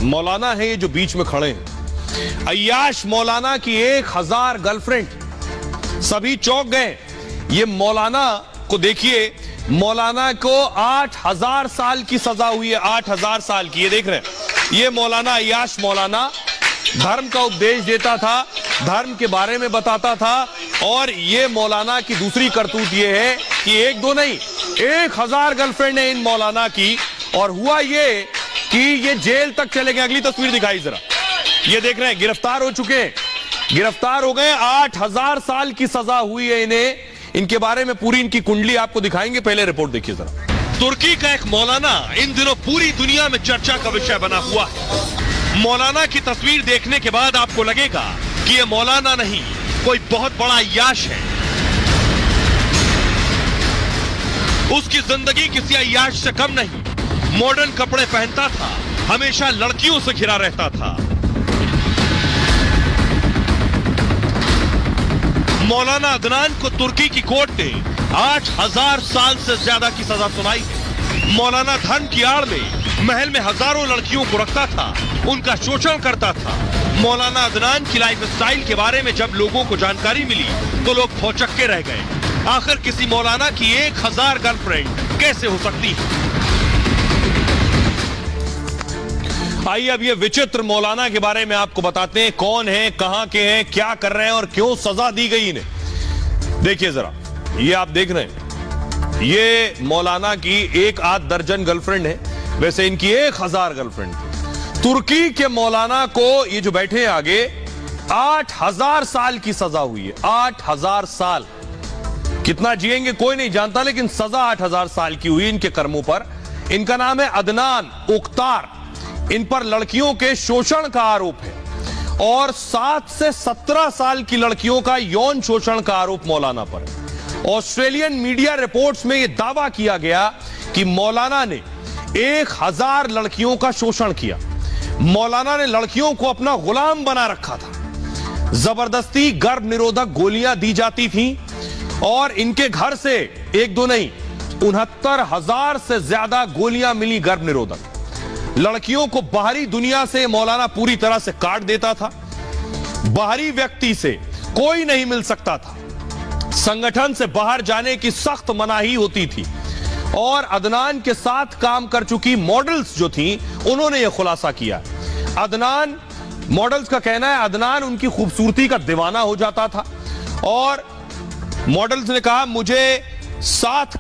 मौलाना है ये जो बीच में खड़े हैं, अय्याश मौलाना की 1000 गर्लफ्रेंड। सभी चौंक गए। ये मौलाना को देखिए, मौलाना को 8000 साल की सजा हुई है, 8000 साल की। ये देख रहे हैं, ये मौलाना अय्याश मौलाना धर्म का उपदेश देता था, धर्म के बारे में बताता था। और ये मौलाना की दूसरी करतूत ये है कि एक दो नहीं, 1000 गर्लफ्रेंड है इन मौलाना की। और हुआ ये कि ये जेल तक चले गए। अगली तस्वीर दिखाई जरा, ये देख रहे हैं, गिरफ्तार हो चुके हैं, गिरफ्तार हो गए। 8000 साल की सजा हुई है इन्हें। इनके बारे में पूरी इनकी कुंडली आपको दिखाएंगे, पहले रिपोर्ट देखिए जरा। तुर्की का एक मौलाना इन दिनों पूरी दुनिया में चर्चा का विषय बना हुआ है। मौलाना की तस्वीर देखने के बाद आपको लगेगा कि ये मौलाना नहीं, कोई बहुत बड़ा अय्याश है। उसकी जिंदगी किसी अय्याश से कम नहीं। मॉडर्न कपड़े पहनता था, हमेशा लड़कियों से घिरा रहता था। मौलाना अदनान को तुर्की की कोर्ट ने 8000 साल से ज्यादा की सजा सुनाई है। मौलाना धर्म की आड़ में महल में हजारों लड़कियों को रखता था, उनका शोषण करता था। मौलाना अदनान की लाइफ स्टाइल के बारे में जब लोगों को जानकारी मिली तो लोग भौचक्के रह गए। आखिर किसी मौलाना की 1000 गर्लफ्रेंड कैसे हो सकती है? आइए अब ये विचित्र मौलाना के बारे में आपको बताते हैं, कौन है, कहां के हैं, क्या कर रहे हैं और क्यों सजा दी गई इन्हें। देखिए जरा, ये आप देख रहे हैं, ये मौलाना की 1-8 दर्जन गर्लफ्रेंड है। वैसे इनकी 1000 गर्लफ्रेंड थी। तुर्की के मौलाना को, ये जो बैठे हैं आगे, 8000 साल की सजा हुई है। 8000 साल। कितना जिएंगे कोई नहीं जानता, लेकिन सजा 8000 साल की हुई इनके कर्मों पर। इनका नाम है अदनान उख्तार। इन पर लड़कियों के शोषण का आरोप है और 7 से 17 साल की लड़कियों का यौन शोषण का आरोप मौलाना पर है। ऑस्ट्रेलियन मीडिया रिपोर्ट्स में यह दावा किया गया कि मौलाना ने 1000 लड़कियों का शोषण किया। मौलाना ने लड़कियों को अपना गुलाम बना रखा था। जबरदस्ती गर्भ निरोधक गोलियां दी जाती थीं और इनके घर से एक दो नहीं, 69,000 से ज्यादा गोलियां मिली गर्भ निरोधक। लड़कियों को बाहरी दुनिया से मौलाना पूरी तरह से काट देता था। बाहरी व्यक्ति से कोई नहीं मिल सकता था। संगठन से बाहर जाने की सख्त मनाही होती थी। और अदनान के साथ काम कर चुकी मॉडल्स जो थी, उन्होंने यह खुलासा किया। अदनान, मॉडल्स का कहना है, अदनान उनकी खूबसूरती का दीवाना हो जाता था और मॉडल्स ने कहा मुझे साथ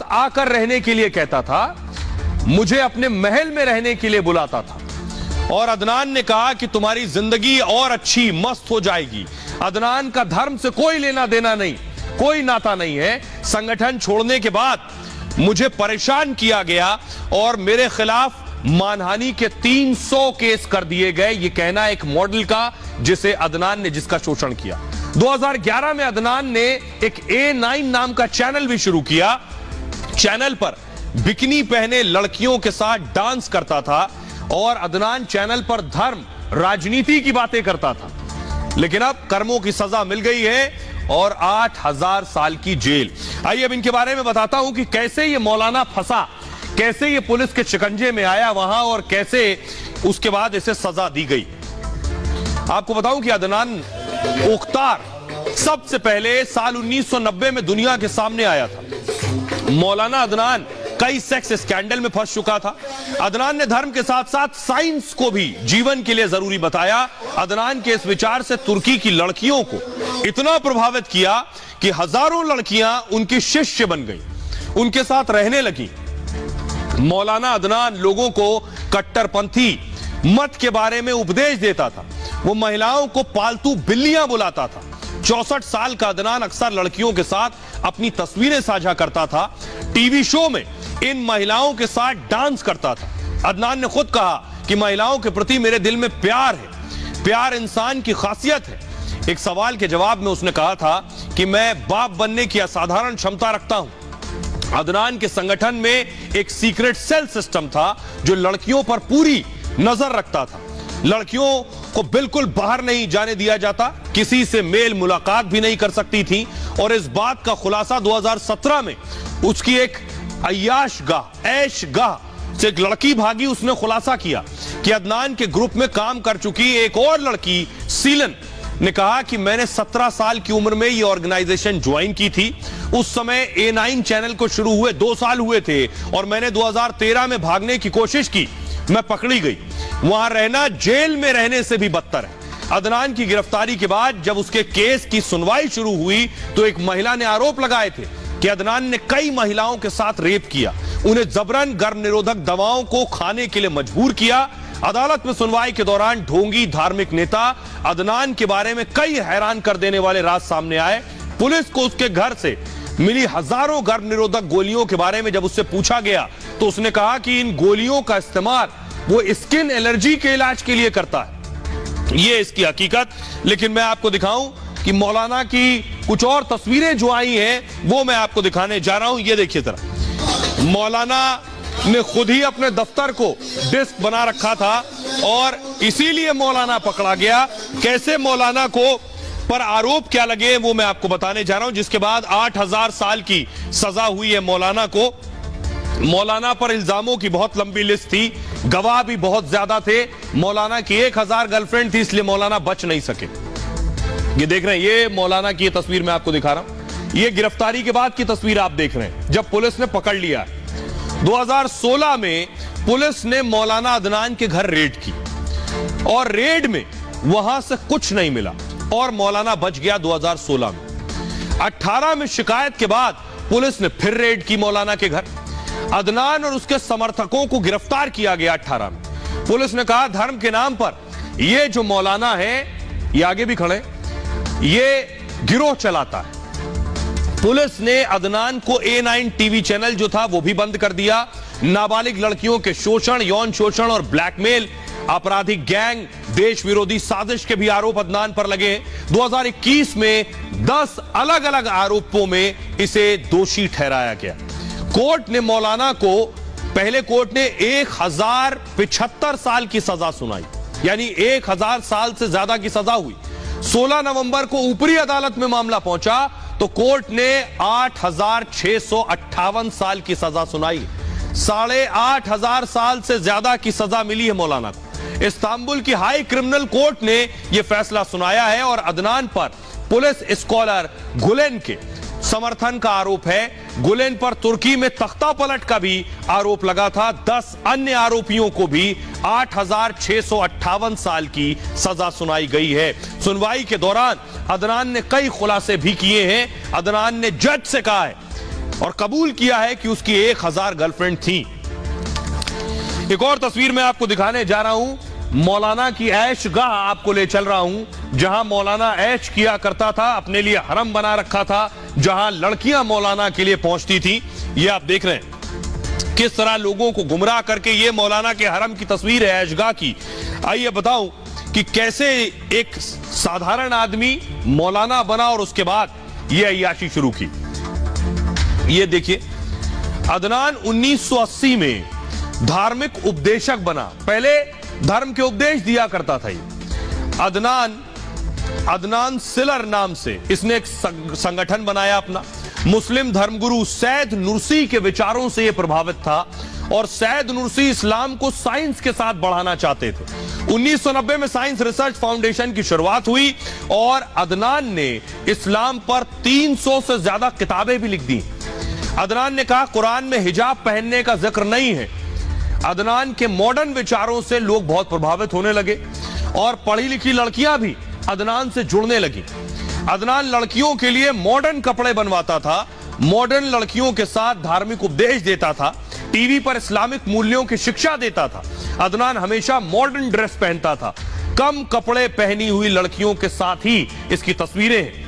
आकर रहने के लिए कहता था, मुझे अपने महल में रहने के लिए बुलाता था। और अदनान ने कहा कि तुम्हारी जिंदगी और अच्छी मस्त हो जाएगी। अदनान का धर्म से कोई लेना देना नहीं, कोई नाता नहीं है। संगठन छोड़ने के बाद मुझे परेशान किया गया और मेरे खिलाफ मानहानि के 300 केस कर दिए गए। यह कहना एक मॉडल का, जिसे अदनान ने, जिसका शोषण किया। 2011 में अदनान ने एक A9 नाम का चैनल भी शुरू किया। चैनल पर बिकिनी पहने लड़कियों के साथ डांस करता था और अदनान चैनल पर धर्म, राजनीति की बातें करता था। लेकिन अब कर्मों की सजा मिल गई है और 8000 साल की जेल। आइए अब इनके बारे में बताता हूं कि कैसे ये मौलाना फंसा, कैसे ये पुलिस के शिकंजे में आया वहां और कैसे उसके बाद इसे सजा दी गई। आपको बताऊं कि अदनान उख्तार सबसे पहले साल 1990 में दुनिया के सामने आया था। मौलाना अदनान कई सेक्स स्कैंडल में फंस चुका था। अदनान ने धर्म के साथ साथ साइंस को भी जीवन के लिए जरूरी बताया। अदनान के इस विचार से तुर्की की लड़कियों को इतना प्रभावित किया कि हजारों लड़कियां उनकी शिष्य बन गई, उनके साथ रहने लगी। मौलाना अदनान लोगों को कट्टरपंथी मत के बारे में उपदेश देता था। वो महिलाओं को पालतू बिल्लियां बुलाता था। 64 साल का अदनान अक्सर लड़कियों के साथ अपनी तस्वीरें साझा करता था। टीवी शो में इन महिलाओं के साथ डांस करता था। अदनान ने खुद कहा कि महिलाओं के प्रति मेरे दिल में प्यार है, प्यार इंसान की खासियत है। एक सवाल के जवाब में उसने कहा था कि मैं बाप बनने की असाधारण क्षमता रखता हूं। अदनान के संगठन में एक सीक्रेट सेल सिस्टम था जो लड़कियों पर पूरी नजर रखता था। लड़कियों को बिल्कुल बाहर नहीं जाने दिया जाता, किसी से मेल मुलाकात भी नहीं कर सकती थी। और इस बात का खुलासा 2017 में उसकी एक अय्याश गाह, ऐश गाह से एक लड़की भागी, उसने खुलासा किया कि अदनान के ग्रुप में काम कर चुकी एक और लड़की सीलन ने कहा कि मैंने 17 साल की उम्र में ये ऑर्गेनाइजेशन ज्वाइन की थी। उस समय A9 चैनल को शुरू हुए 2 साल हुए थे और मैंने 2013 में भागने की कोशिश की, मैं पकड़ी गई। वहां रहना जेल में रहने से भी बदतर है। अदनान की गिरफ्तारी के बाद जब उसके केस की सुनवाई शुरू हुई तो एक महिला ने आरोप लगाए थे कि अदनान ने कई महिलाओं के साथ रेप किया, उन्हें जबरन गर्भ निरोधक दवाओं को खाने के लिए मजबूर किया। अदालत में सुनवाई के दौरान ढोंगी धार्मिक नेता अदनान के बारे में कई हैरान कर देने वाले राज सामने आए। पुलिस को उसके घर से मिली हजारों गर्भ निरोधक गोलियों के बारे में जब उससे पूछा गया तो उसने कहा कि इन गोलियों का इस्तेमाल वो स्किन एलर्जी के इलाज के लिए करता है। ये इसकी हकीकत। लेकिन मैं आपको दिखाऊं कि मौलाना की कुछ और तस्वीरें जो आई हैं वो मैं आपको दिखाने जा रहा हूं। ये देखिए जरा, मौलाना ने खुद ही अपने दफ्तर को डिस्क बना रखा था और इसीलिए मौलाना पकड़ा गया। कैसे मौलाना को पर आरोप क्या लगे वो मैं आपको बताने जा रहा हूं, जिसके बाद 8000 साल की सजा हुई है मौलाना को। मौलाना पर इल्जामों की बहुत लंबी लिस्ट थी, गवाह भी बहुत ज्यादा थे। मौलाना की 1000 गर्लफ्रेंड थी, इसलिए मौलाना बच नहीं सके। ये देख रहे हैं, ये मौलाना की तस्वीर मैं आपको दिखा रहा हूं। ये गिरफ्तारी के बाद की तस्वीर आप देख रहे हैं जब पुलिस ने पकड़ लिया। 2016 में पुलिस ने मौलाना अदनान के घर रेड की और रेड में वहां से कुछ नहीं मिला और मौलाना बच गया 2016 में। 18 में शिकायत के बाद पुलिस ने फिर रेड की मौलाना के घर। अदनान और उसके समर्थकों को गिरफ्तार किया गया 18 में। पुलिस ने कहा धर्म के नाम पर यह जो मौलाना है, ये आगे भी खड़े, ये गिरोह चलाता है। पुलिस ने अदनान को A9 टीवी चैनल जो था वो भी बंद कर दिया। नाबालिग लड़कियों के शोषण, यौन शोषण और ब्लैकमेल, आपराधिक गैंग, देश विरोधी साजिश के भी आरोप अदनान पर लगे। 2021 में 10 अलग अलग आरोपों में इसे दोषी ठहराया गया। कोर्ट ने मौलाना को, पहले कोर्ट ने 1075 साल की सजा सुनाई, यानी 1000 साल से ज्यादा की सजा हुई। 16 नवंबर को ऊपरी अदालत में मामला पहुंचा तो कोर्ट ने 8658 साल की सजा सुनाई। 8500 साल से ज्यादा की सजा मिली है मौलाना को। इस्तांबुल की हाई क्रिमिनल कोर्ट ने यह फैसला सुनाया है और अदनान पर पुलिस स्कॉलर गुलेन के समर्थन का आरोप है। गुलेन पर तुर्की में तख्ता पलट का भी आरोप लगा था। 10 अन्य आरोपियों को भी 8658 साल की सजा सुनाई गई है। सुनवाई के दौरान अदनान ने कई खुलासे भी किए हैं। अदनान ने जज से कहा है और कबूल किया है कि उसकी 1000 गर्लफ्रेंड थी। एक और तस्वीर मैं आपको दिखाने जा रहा हूं। मौलाना की ऐश गाह आपको ले चल रहा हूं, जहां मौलाना ऐश किया करता था, अपने लिए हरम बना रखा था, जहां लड़कियां मौलाना के लिए पहुंचती थी। ये आप देख रहे हैं किस तरह लोगों को गुमराह करके ये मौलाना के हरम की तस्वीर है, ऐशगाह की। आइए बताऊं कि कैसे एक साधारण आदमी मौलाना बना और उसके बाद ये अय्याशी शुरू की। ये देखिए, अदनान 1980 में धार्मिक उपदेशक बना। पहले धर्म के उपदेश दिया करता था ये। अदनान सिलर नाम से इसने एक संगठन बनाया अपना। मुस्लिम धर्मगुरु सैयद नुरसी के विचारों से यह प्रभावित था और सैयद नुरसी इस्लाम को साइंस के साथ बढ़ाना चाहते थे। 1990 में साइंस रिसर्च फाउंडेशन की शुरुआत हुई और अदनान ने इस्लाम पर 300 से ज्यादा किताबें भी लिख दी। अदनान ने कहा कुरान में हिजाब पहनने का जिक्र नहीं है। अदनान के मॉडर्न विचारों से लोग बहुत प्रभावित होने लगे और पढ़ी लिखी लड़कियां भी अदनान से जुड़ने लगी। अदनान लड़कियों के लिए मॉडर्न कपड़े बनवाता था, मॉडर्न लड़कियों के साथ धार्मिक उपदेश देता था, टीवी पर इस्लामिक मूल्यों की शिक्षा देता था। अदनान हमेशा मॉडर्न ड्रेस पहनता था। कम कपड़े पहनी हुई लड़कियों के साथ ही इसकी तस्वीरें हैं।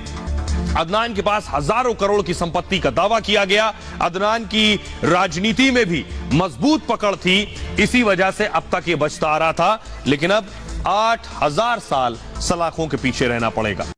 अदनान के पास हजारों करोड़ की संपत्ति का दावा किया गया। अदनान की राजनीति में भी मजबूत पकड़ थी, इसी वजह से अब तक ये बचता आ रहा था। लेकिन अब 8000 साल सलाखों के पीछे रहना पड़ेगा।